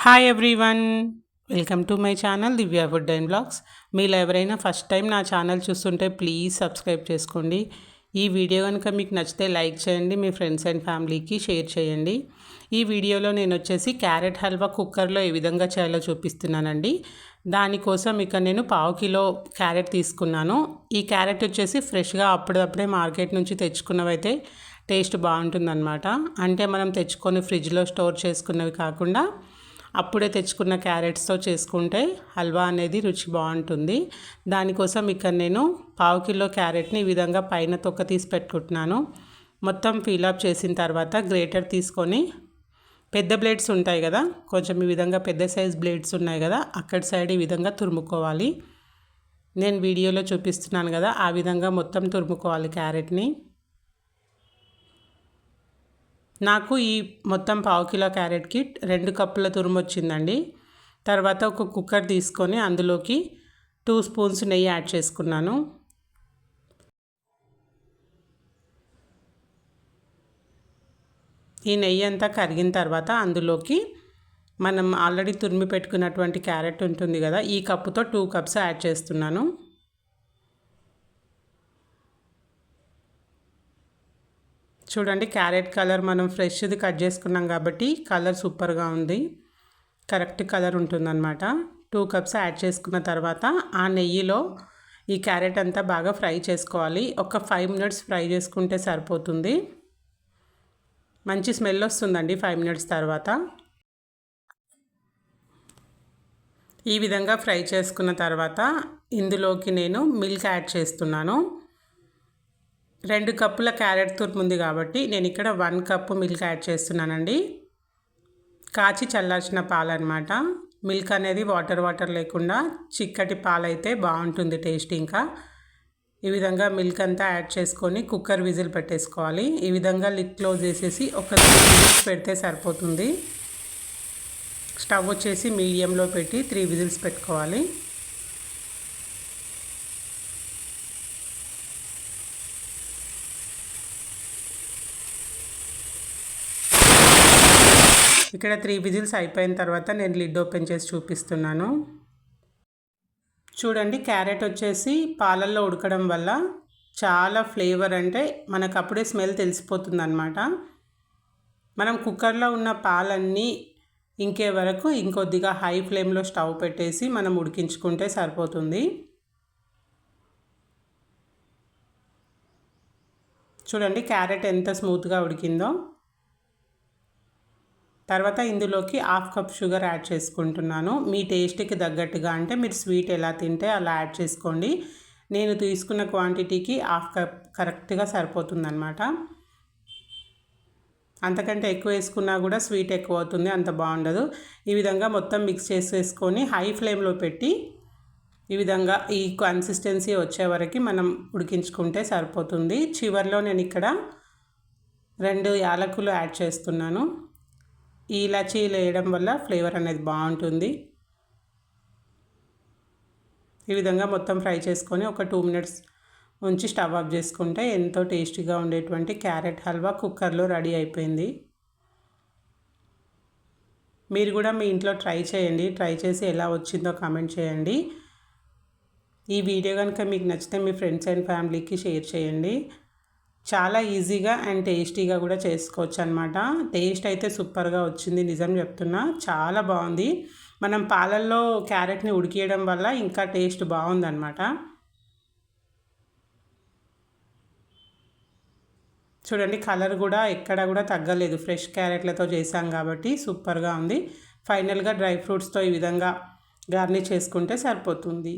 Hi everyone, welcome to my channel Divya food and blogs. మీరు ఎవరైనా first time నా channel చూస్తుంటే ప్లీజ్ సబ్స్క్రైబ్ చేసుకోండి. ఈ వీడియో కనుక మీకు నచ్చితే లైక్ చేయండి, మీ ఫ్రెండ్స్ అండ్ ఫ్యామిలీకి షేర్ చేయండి. ఈ వీడియోలో నేను వచ్చేసి క్యారెట్ హల్వా కుక్కర్లో ఏ విధంగా చేయాలో చూపిస్తున్నానండి. దానికోసం ఇక్కడ నేను 1/2 కిలో క్యారెట్ తీసుకున్నాను. ఈ క్యారెట్ వచ్చేసి ఫ్రెష్గా అప్పుడప్పుడే మార్కెట్ నుంచి తెచ్చుకున్నవైతే టేస్ట్ బాగుంటుందన్నమాట. అంటే మనం తెచ్చుకొని ఫ్రిడ్జ్లో స్టోర్ చేసుకున్నవి కాకుండా అప్పుడే తెచ్చుకున్న క్యారెట్స్తో చేసుకుంటే హల్వా అనేది రుచి బాగుంటుంది. దానికోసం ఇక్కడ నేను 1/2 కిలో క్యారెట్ని ఈ విధంగా పైన తొక్క తీసి పెట్టుకుంటున్నాను. మొత్తం ఫిలప్ చేసిన తర్వాత గ్రేటర్ తీసుకొని పెద్ద బ్లేడ్స్ ఉంటాయి కదా, కొంచెం ఈ విధంగా పెద్ద సైజ్ బ్లేడ్స్ ఉన్నాయి కదా, అక్కడి సైడ్ ఈ విధంగా తురుముకోవాలి. నేను వీడియోలో చూపిస్తున్నాను కదా, ఆ విధంగా మొత్తం తురుముకోవాలి క్యారెట్ని. నాకు ఈ మొత్తం 1/2 కిలో క్యారెట్కి 2 కప్పుల తురుము వచ్చిందండి. తర్వాత ఒక కుక్కర్ తీసుకొని అందులోకి 2 స్పూన్స్ నెయ్యి యాడ్ చేసుకున్నాను. ఈ నెయ్యి అంతా కరిగిన తర్వాత అందులోకి మనం ఆల్రెడీ తురిమి పెట్టుకున్నటువంటి క్యారెట్ ఉంటుంది కదా, ఈ కప్పుతో 2 కప్స్ యాడ్ చేస్తున్నాను. చూడండి, క్యారెట్ కలర్ మనం ఫ్రెష్ది కట్ చేసుకున్నాం కాబట్టి కలర్ సూపర్గా ఉంది, కరెక్ట్ కలర్ ఉంటుందన్నమాట. 2 కప్స్ యాడ్ చేసుకున్న తర్వాత ఆ నెయ్యిలో ఈ క్యారెట్ అంతా బాగా ఫ్రై చేసుకోవాలి. ఒక 5 మినిట్స్ ఫ్రై చేసుకుంటే సరిపోతుంది. మంచి స్మెల్ వస్తుందండి 5 మినిట్స్ తర్వాత. ఈ విధంగా ఫ్రై చేసుకున్న తర్వాత ఇందులోకి నేను మిల్క్ యాడ్ చేస్తున్నాను. 2 కప్పుల క్యారెట్ తురుముంది కాబట్టి నేను ఇక్కడ 1 కప్పు మిల్క్ యాడ్ చేస్తున్నానండి. కాచి చల్లార్చిన పాలు అనమాట. మిల్క్ అనేది వాటర్ లేకుండా చిక్కటి పాలు అయితే బాగుంటుంది టేస్ట్. ఇంకా ఈ విధంగా మిల్క్ అంతా యాడ్ చేసుకొని కుక్కర్ విజిల్ పెట్టేసుకోవాలి. ఈ విధంగా లిడ్ క్లోజ్ చేసేసి ఒక 3 విజిల్స్ పెడితే సరిపోతుంది. స్టవ్ వచ్చేసి మీడియంలో పెట్టి 3 విజిల్స్ పెట్టుకోవాలి. ఇక్కడ 3 విజిల్స్ అయిపోయిన తర్వాత నేను లిడ్ ఓపెన్ చేసి చూపిస్తున్నాను. చూడండి, క్యారెట్ వచ్చేసి పాలల్లో ఉడకడం వల్ల చాలా ఫ్లేవర్, అంటే మనకు అప్పుడే స్మెల్ తెలిసిపోతుంది అన్నమాట. మనం కుక్కర్లో ఉన్న పాలన్నీ ఇంకే వరకు ఇంకొద్దిగా హై ఫ్లేమ్లో స్టవ్ పెట్టేసి మనం ఉడికించుకుంటే సరిపోతుంది. చూడండి క్యారెట్ ఎంత స్మూత్గా ఉడికిందో. తర్వాత ఇందులోకి 1/2 కప్ షుగర్ యాడ్ చేసుకుంటున్నాను. మీ టేస్ట్కి తగ్గట్టుగా, అంటే మీరు స్వీట్ ఎలా తింటే అలా యాడ్ చేసుకోండి. నేను తీసుకున్న క్వాంటిటీకి 1/2 కప్ కరెక్ట్గా సరిపోతుందన్నమాట. అంతకంటే ఎక్కువ వేసుకున్నా కూడా స్వీట్ ఎక్కువ అవుతుంది, అంత బాగుండదు. ఈ విధంగా మొత్తం మిక్స్ చేసేసుకొని హై ఫ్లేమ్లో పెట్టి ఈ విధంగా ఈ కన్సిస్టెన్సీ వచ్చే వరకు మనం ఉడికించుకుంటే సరిపోతుంది. చివరిలో నేను ఇక్కడ 2 యాలకులు యాడ్ చేస్తున్నాను. ఈ ఇలాచీలు వేయడం వల్ల ఫ్లేవర్ అనేది బాగుంటుంది. ఈ విధంగా మొత్తం ఫ్రై చేసుకొని ఒక 2 మినిట్స్ ఉంచి స్టవ్ ఆఫ్ చేసుకుంటే ఎంతో టేస్టీగా ఉండేటువంటి క్యారెట్ హల్వా కుక్కర్లో రెడీ అయిపోయింది. మీరు కూడా మీ ఇంట్లో ట్రై చేయండి. ట్రై చేసి ఎలా వచ్చిందో కామెంట్ చేయండి. ఈ వీడియో కనుక మీకు నచ్చితే మీ ఫ్రెండ్స్ అండ్ ఫ్యామిలీకి షేర్ చేయండి. చాలా ఈజీగా అండ్ టేస్టీగా కూడా చేసుకోవచ్చు అనమాట. టేస్ట్ అయితే సూపర్గా వచ్చింది, నిజం చెప్తున్నా, చాలా బాగుంది. మనం పాలల్లో క్యారెట్ని ఉడికియడం వల్ల ఇంకా టేస్ట్ బాగుందన్నమాట. చూడండి, కలర్ కూడా ఎక్కడ కూడా తగ్గలేదు, ఫ్రెష్ క్యారెట్లతో చేసాం కాబట్టి సూపర్గా ఉంది. ఫైనల్గా డ్రై ఫ్రూట్స్తో ఈ విధంగా గార్నిష్ చేసుకుంటే సరిపోతుంది.